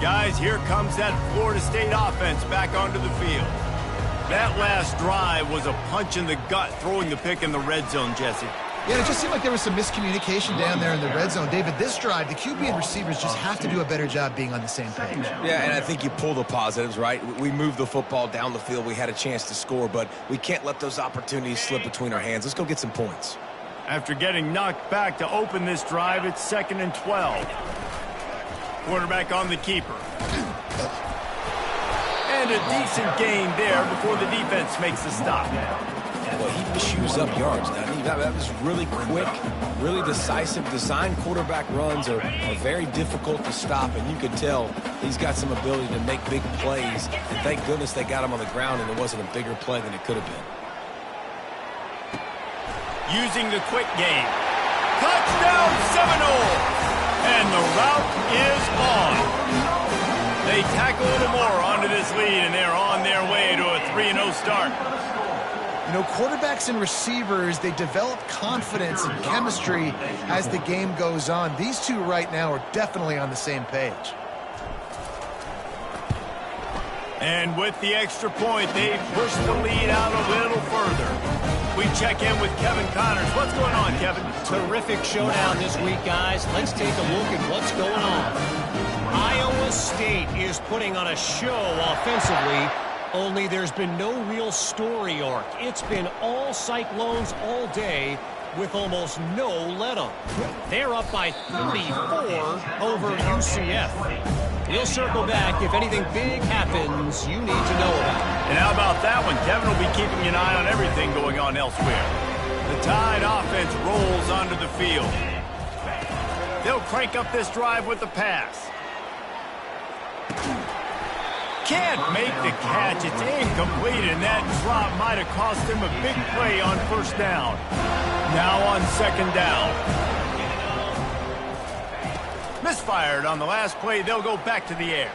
Guys, here comes that Florida State offense back onto the field. That last drive was a punch in the gut, throwing the pick in the red zone, Jesse. Yeah, it just seemed like there was some miscommunication down there in the red zone. David, this drive, the QB and receivers just have to do a better job being on the same page. Yeah, and I think you pull the positives, right? We moved the football down the field. We had a chance to score, but we can't let those opportunities slip between our hands. Let's go get some points. After getting knocked back to open this drive, it's 2nd and 12. Quarterback on the keeper. And a decent gain there before the defense makes the stop. Well, he chews up yards. That was really quick, really decisive. Design quarterback runs are very difficult to stop, and you could tell he's got some ability to make big plays. And thank goodness they got him on the ground, and it wasn't a bigger play than it could have been. Using the quick game. Touchdown Seminole! And the route is on. They tackle a little more onto this lead, and they're on their way to a 3-0 start. You know, quarterbacks and receivers, they develop confidence and chemistry as the game goes on. These two right now are definitely on the same page. And with the extra point, they push the lead out a little further. We check in with Kevin Connors. What's going on, Kevin? Terrific showdown this week, guys. Let's take a look at what's going on. Iowa State is putting on a show offensively, only there's been no real story arc. It's been all Cyclones all day with almost no let-up. They're up by 34 over UCF. We'll circle back if anything big happens you need to know about. And how about that one? Kevin will be keeping an eye on everything going on elsewhere. The Tide offense rolls onto the field. They'll crank up this drive with the pass. Can't make the catch. It's incomplete, and that drop might have cost him a big play on first down. Now on second down. Misfired on the last play. They'll go back to the air.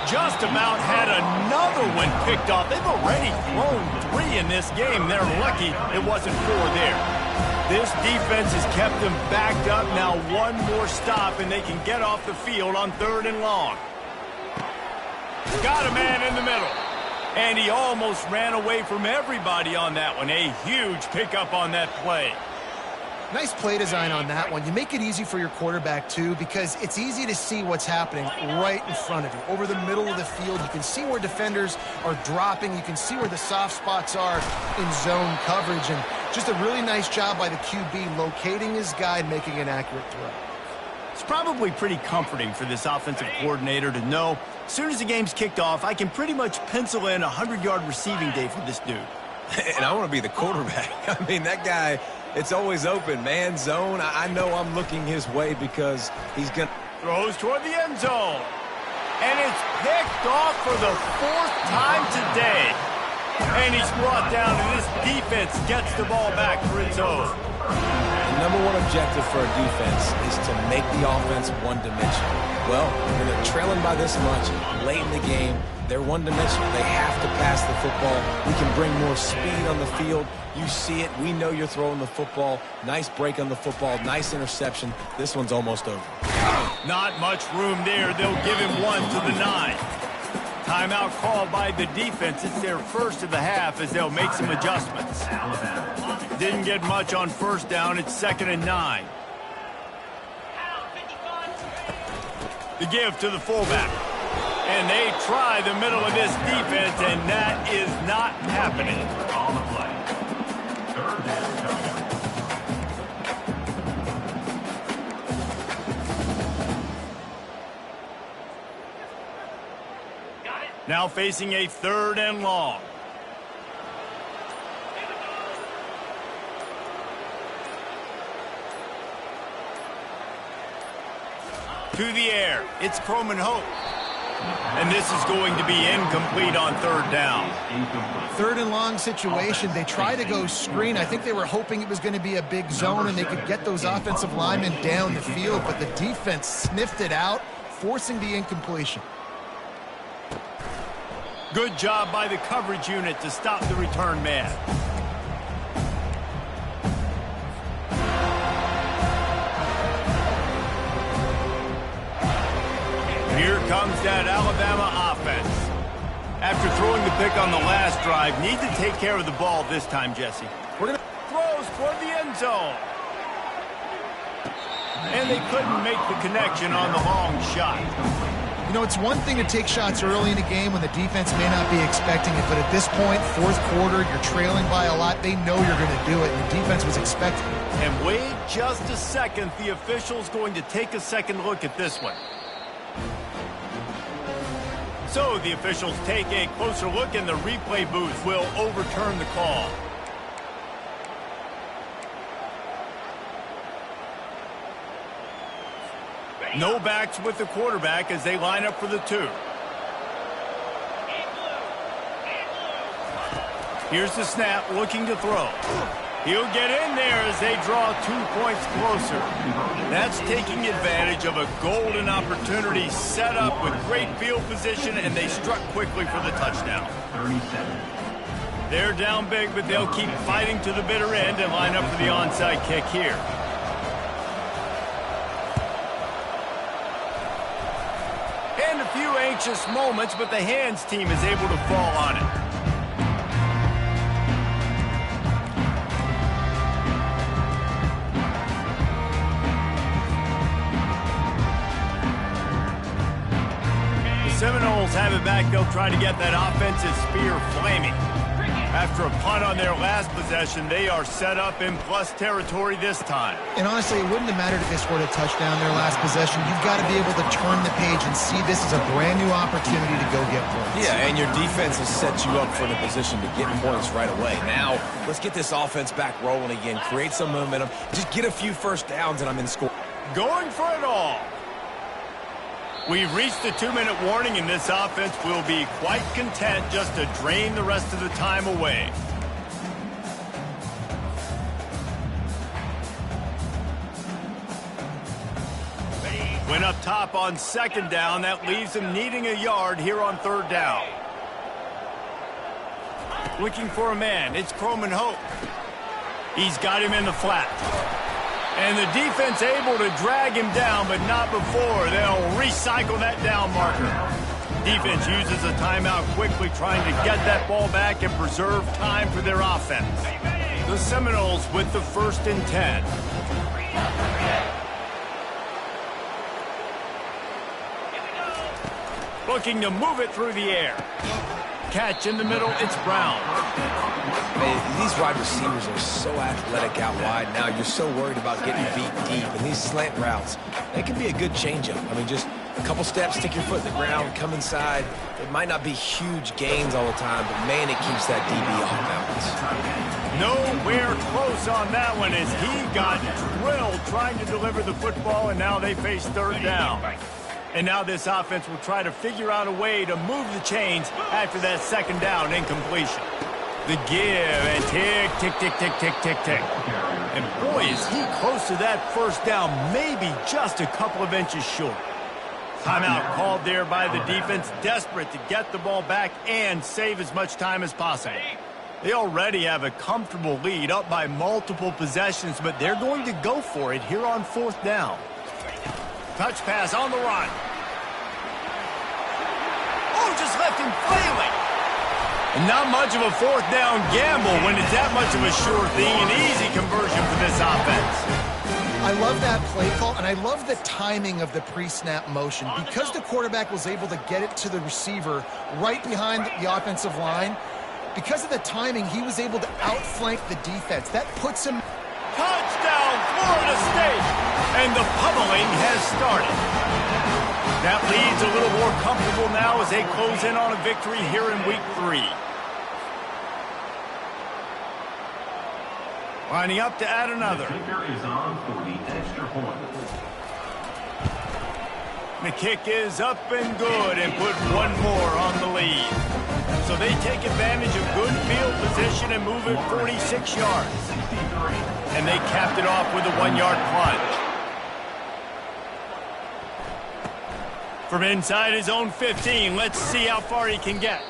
Just about had another one picked off. They've already thrown 3 in this game. They're lucky it wasn't 4 there. This defense has kept them backed up. Now one more stop, and they can get off the field on 3rd and long. Got a man in the middle. And he almost ran away from everybody on that one. A huge pickup on that play. Nice play design on that one. You make it easy for your quarterback, too, because it's easy to see what's happening right in front of you. Over the middle of the field, you can see where defenders are dropping. You can see where the soft spots are in zone coverage. And just a really nice job by the QB locating his guy and making an accurate throw. It's probably pretty comforting for this offensive coordinator to know as soon as the game's kicked off, I can pretty much pencil in a 100-yard receiving day for this dude. And I want to be the quarterback. I mean, that guy, it's always open, man, zone. I know I'm looking his way because he's going to... Throws toward the end zone. And it's picked off for the 4th time today. And he's brought down, and this defense gets the ball back for its own. The #1 objective for a defense is to make the offense one-dimensional. Well, when they're trailing by this much late in the game, they're one-dimensional. They have to pass the football. We can bring more speed on the field. You see it. We know you're throwing the football. Nice break on the football. Nice interception. This one's almost over. Not much room there. They'll give him 1 to the 9. Timeout called by the defense. It's their first of the half as they'll make some adjustments. Didn't get much on first down. It's 2nd and 9. The give to the fullback. And they try the middle of this defense, and that is not happening. On the play. 3rd down target. Now facing a 3rd and long. To the air. It's Croman Hope. And this is going to be incomplete on 3rd down. 3rd and long situation. They try to go screen. I think they were hoping it was going to be a big zone and they could get those offensive linemen down the field, but the defense sniffed it out, forcing the incompletion. Good job by the coverage unit to stop the return man. Here comes that Alabama offense. After throwing the pick on the last drive, need to take care of the ball this time, Jesse. We're going to throws toward the end zone. And they couldn't make the connection on the long shot. You know, it's one thing to take shots early in a game when the defense may not be expecting it, but at this point, 4th quarter, you're trailing by a lot. They know you're going to do it, and the defense was expecting it. And wait just a second. The official's going to take a second look at this one. So the officials take a closer look, and the replay booth will overturn the call. No backs with the quarterback as they line up for the 2. Here's the snap, looking to throw. He'll get in there as they draw 2 points closer. That's taking advantage of a golden opportunity set up with great field position, and they struck quickly for the touchdown. 37. They're down big, but they'll keep fighting to the bitter end and line up for the onside kick here. And a few anxious moments, but the hands team is able to fall on it. Seminoles have it back. They'll try to get that offensive spear flaming. After a punt on their last possession, they are set up in plus territory this time. And honestly, it wouldn't have mattered if they scored a touchdown their last possession. You've got to be able to turn the page and see this as a brand new opportunity to go get points. Yeah, and your defense has set you up for the position to get points right away. Now, let's get this offense back rolling again, create some momentum, just get a few first downs, and I'm in score. Going for it all. We've reached the 2-minute warning, and this offense will be quite content just to drain the rest of the time away. Went up top on second down. That leaves them needing a yard here on third down. Looking for a man. It's Croman Hope. He's got him in the flat. And the defense able to drag him down, but not before. They'll recycle that down marker. Defense uses a timeout quickly, trying to get that ball back and preserve time for their offense. The Seminoles with the 1st and 10. Looking to move it through the air. Catch in the middle, it's Brown. Man, these wide receivers are so athletic out wide now. You're so worried about getting beat deep. And these slant routes, they can be a good changeup. I mean, just a couple steps, stick your foot in the ground, come inside. It might not be huge gains all the time, but, man, it keeps that DB off balance. Nowhere close on that one as he got drilled trying to deliver the football, and now they face third down. And now this offense will try to figure out a way to move the chains after that second down incompletion. The give and tick, tick, tick, tick, tick, tick, tick. And boy, is he close to that first down, maybe just a couple of inches short. Timeout called there by the defense, desperate to get the ball back and save as much time as possible. They already have a comfortable lead, up by multiple possessions, but they're going to go for it here on fourth down. Touch pass on the run. Oh, just left him flailing. And not much of a fourth down gamble when it's that much of a sure thing, an easy conversion for this offense. I love that play call, and I love the timing of the pre-snap motion. Because the quarterback was able to get it to the receiver right behind the offensive line, because of the timing, he was able to outflank the defense. That puts him... Touchdown, Florida State! And the pummeling has started. That leads a little more comfortable now as they close in on a victory here in week 3. Lining up to add another. The kicker is on for the extra point. The kick is up and good and put one more on the lead. So they take advantage of good field position and move it 46 yards. And they capped it off with a 1-yard plunge. From inside his own 15, let's see how far he can get.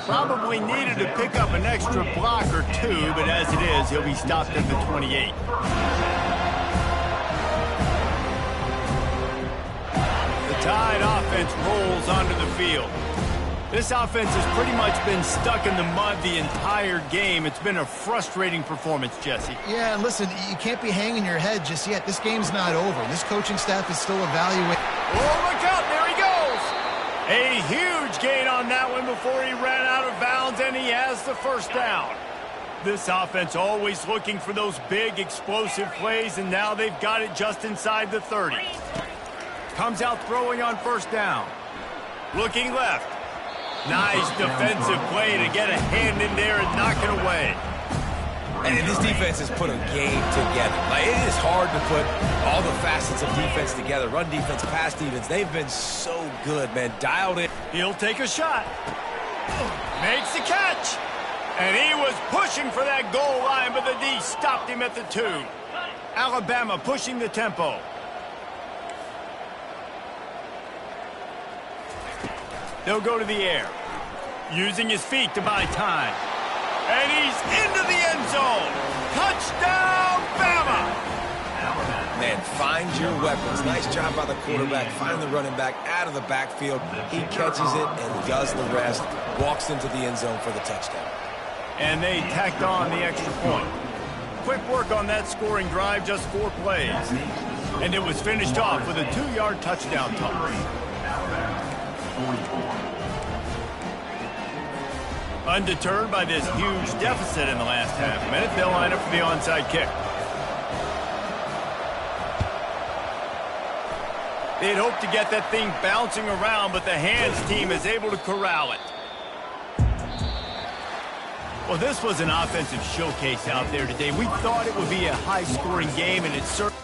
Probably needed to pick up an extra block or two, but as it is, he'll be stopped at the 28. The Tide offense rolls onto the field. This offense has pretty much been stuck in the mud the entire game. It's been a frustrating performance, Jesse. Yeah, and listen, you can't be hanging your head just yet. This game's not over. This coaching staff is still evaluating. Oh, look out, there he goes! A huge gain on that one before he ran out of bounds, and he has the first down. This offense always looking for those big, explosive plays, and now they've got it just inside the 30. Comes out throwing on first down. Looking left. Nice defensive play to get a hand in there and knock it away. And this defense has put a game together. Like, it is hard to put all the facets of defense together. Run defense, pass defense. They've been so good, man. Dialed in. He'll take a shot. Makes the catch. And he was pushing for that goal line, but the D stopped him at the 2. Alabama pushing the tempo. They'll go to the air, using his feet to buy time. And he's into the end zone. Touchdown, Bama! Man, find your weapons. Nice job by the quarterback, finding the running back out of the backfield. He catches it and does the rest. Walks into the end zone for the touchdown. And they tacked on the extra point. Quick work on that scoring drive, just 4 plays. And it was finished off with a 2-yard touchdown toss. Undeterred by this huge deficit in the last half minute, they'll line up for the onside kick. They'd hoped to get that thing bouncing around, but the hands team is able to corral it. Well, this was an offensive showcase out there today. We thought it would be a high-scoring game, and it certainly